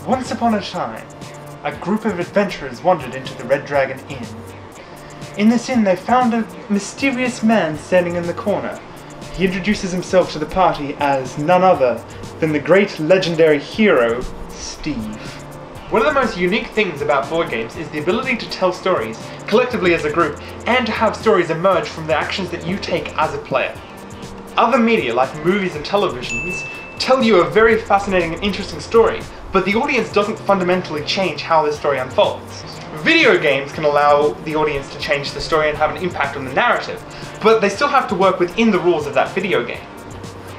Once upon a time, a group of adventurers wandered into the Red Dragon Inn. In this inn they found a mysterious man standing in the corner. He introduces himself to the party as none other than the great legendary hero, Steve. One of the most unique things about board games is the ability to tell stories, collectively as a group, and to have stories emerge from the actions that you take as a player. Other media, like movies and televisions, tell you a very fascinating and interesting story, but the audience doesn't fundamentally change how the story unfolds. Video games can allow the audience to change the story and have an impact on the narrative, but they still have to work within the rules of that video game.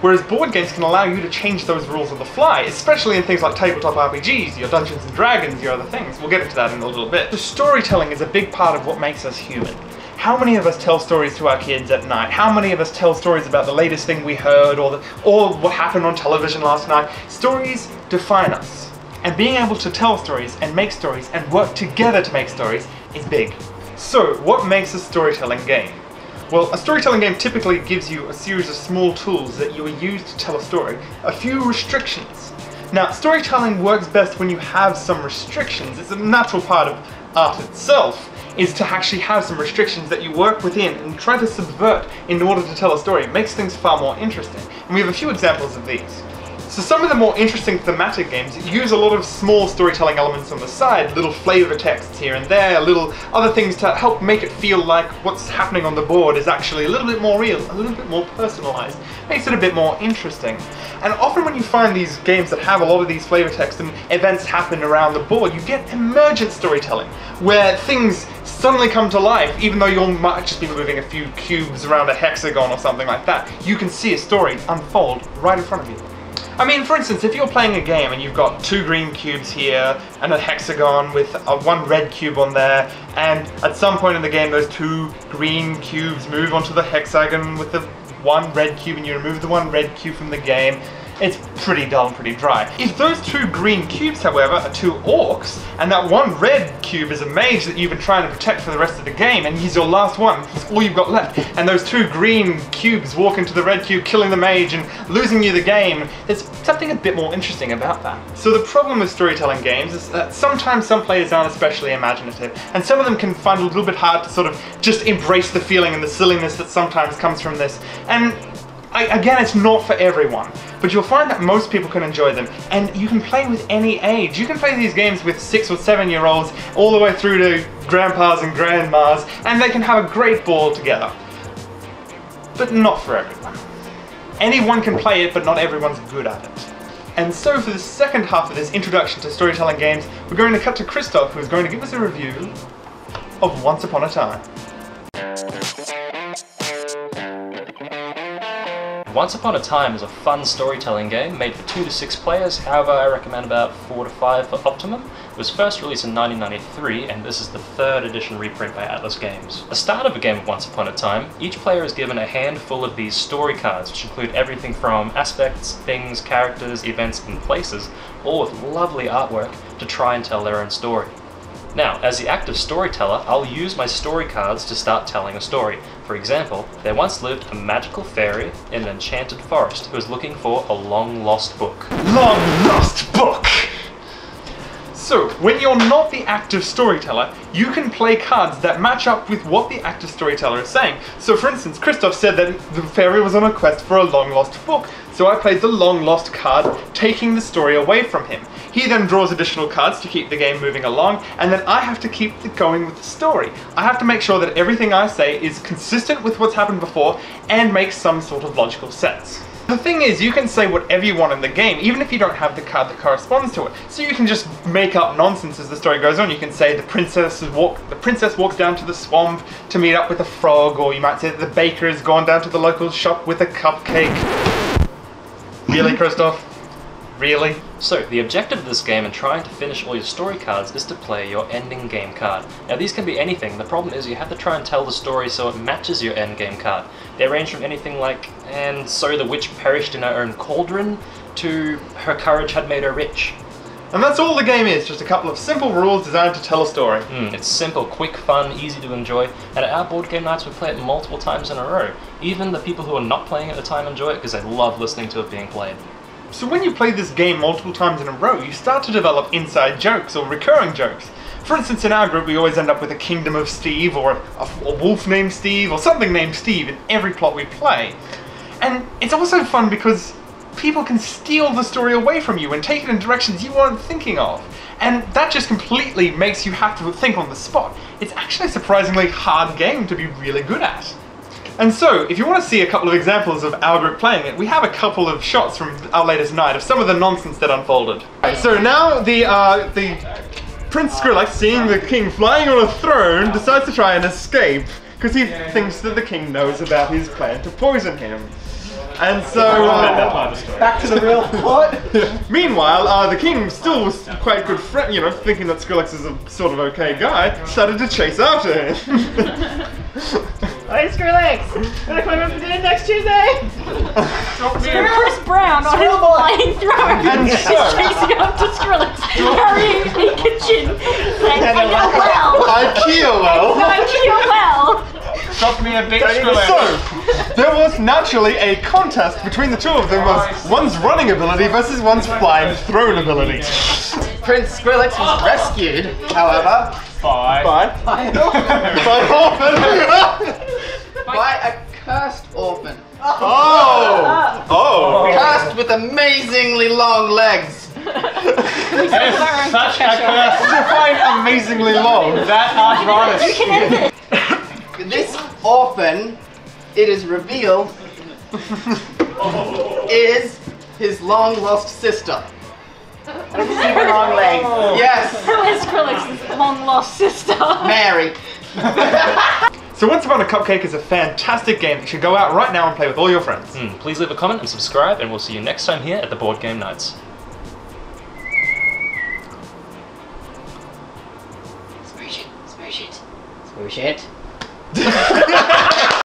Whereas board games can allow you to change those rules on the fly, especially in things like tabletop RPGs, your Dungeons and Dragons, your other things. We'll get into that in a little bit. The storytelling is a big part of what makes us human. How many of us tell stories to our kids at night? How many of us tell stories about the latest thing we heard or what happened on television last night? Stories define us. And being able to tell stories and make stories and work together to make stories is big. So, what makes a storytelling game? Well, a storytelling game typically gives you a series of small tools that you use to tell a story, a few restrictions. Now, storytelling works best when you have some restrictions. It's a natural part of art itself, is to actually have some restrictions that you work within and try to subvert in order to tell a story. It makes things far more interesting. And we have a few examples of these. So some of the more interesting thematic games use a lot of small storytelling elements on the side, little flavor texts here and there, little other things to help make it feel like what's happening on the board is actually a little bit more real, a little bit more personalized, makes it a bit more interesting. And often when you find these games that have a lot of these flavor text and events happen around the board, you get emergent storytelling, where things suddenly come to life, even though you might just be moving a few cubes around a hexagon or something like that. You can see a story unfold right in front of you. I mean, for instance, if you're playing a game and you've got 2 green cubes here and a hexagon with one red cube on there, and at some point in the game those 2 green cubes move onto the hexagon with the 1 red cube and you remove the 1 red cube from the game, it's pretty dull and pretty dry. If those 2 green cubes, however, are 2 orcs, and that 1 red cube is a mage that you've been trying to protect for the rest of the game, and he's your last one, he's all you've got left, and those 2 green cubes walk into the red cube, killing the mage and losing you the game, there's something a bit more interesting about that. So the problem with storytelling games is that sometimes some players aren't especially imaginative, and some of them can find it a little bit hard to sort of just embrace the feeling and the silliness that sometimes comes from this. And again, it's not for everyone, but you'll find that most people can enjoy them, and you can play with any age. You can play these games with 6 or 7-year-olds all the way through to grandpas and grandmas, and they can have a great ball together. But not for everyone. Anyone can play it, but not everyone's good at it. And so for the second half of this introduction to storytelling games, we're going to cut to Kristof, who's going to give us a review of Once Upon a Time. Once Upon a Time is a fun storytelling game made for 2 to 6 players, however I recommend about 4 to 5 for optimum. It was first released in 1993 and this is the 3rd edition reprint by Atlas Games. At the start of a game of Once Upon a Time, each player is given a handful of these story cards which include everything from aspects, things, characters, events and places, all with lovely artwork to try and tell their own story. Now, as the active storyteller, I'll use my story cards to start telling a story. For example, there once lived a magical fairy in an enchanted forest who was looking for a long-lost book. Long-lost book! So, when you're not the active storyteller, you can play cards that match up with what the active storyteller is saying. So for instance, Kristof said that the fairy was on a quest for a long-lost book, so I played the long-lost card, taking the story away from him. He then draws additional cards to keep the game moving along, and then I have to keep it going with the story. I have to make sure that everything I say is consistent with what's happened before, and makes some sort of logical sense. The thing is, you can say whatever you want in the game, even if you don't have the card that corresponds to it. So you can just make up nonsense as the story goes on. You can say the princess walks down to the swamp to meet up with a frog, or you might say that the baker has gone down to the local shop with a cupcake. Really, Kristof? Really? So, the objective of this game in trying to finish all your story cards is to play your ending game card. Now these can be anything, the problem is you have to try and tell the story so it matches your end game card. They range from anything like, and so the witch perished in her own cauldron, to her courage had made her rich. And that's all the game is, just a couple of simple rules designed to tell a story. It's simple, quick, fun, easy to enjoy, and at our board game nights we play it multiple times in a row. Even the people who are not playing at the time enjoy it because they love listening to it being played. So when you play this game multiple times in a row, you start to develop inside jokes or recurring jokes. For instance, in our group we always end up with a Kingdom of Steve, or a wolf named Steve, or something named Steve in every plot we play. And it's also fun because people can steal the story away from you and take it in directions you weren't thinking of. And that just completely makes you have to think on the spot. It's actually a surprisingly hard game to be really good at. And so, if you want to see a couple of examples of our group playing it, we have a couple of shots from our latest night of some of the nonsense that unfolded. So now the Prince Skrillex, seeing the king flying on a throne, decides to try and escape because he thinks that the king knows about his plan to poison him. And so, back to the real plot. Meanwhile, the king still was quite a good friend, you know, thinking that Skrillex is a sort of okay guy, started to chase after him. Hey Skrillex! Wanna come over for dinner next Tuesday? Chris Brown on his flying throne And is so- chasing after Skrillex, carrying a kitchen saying, I know well! IKEA well. I know well! Drop me a big Skrillex. So, there was naturally a contest between the two of them of one's running ability versus one's flying throne ability. Prince Skrillex was rescued, however, By an orphan. by a cursed orphan. Oh! Cursed with amazingly long legs. Such a curse! Define amazingly long. That arthritis! This orphan, it is revealed, is his long lost sister. Super long legs. Yes, Who is Skrillex's long lost sister? Mary. So Once Upon a Cupcake is a fantastic game that you should go out right now and play with all your friends. Please leave a comment and subscribe, and we'll see you next time here at the Board Game Nights. Swoosh it. Swoosh it.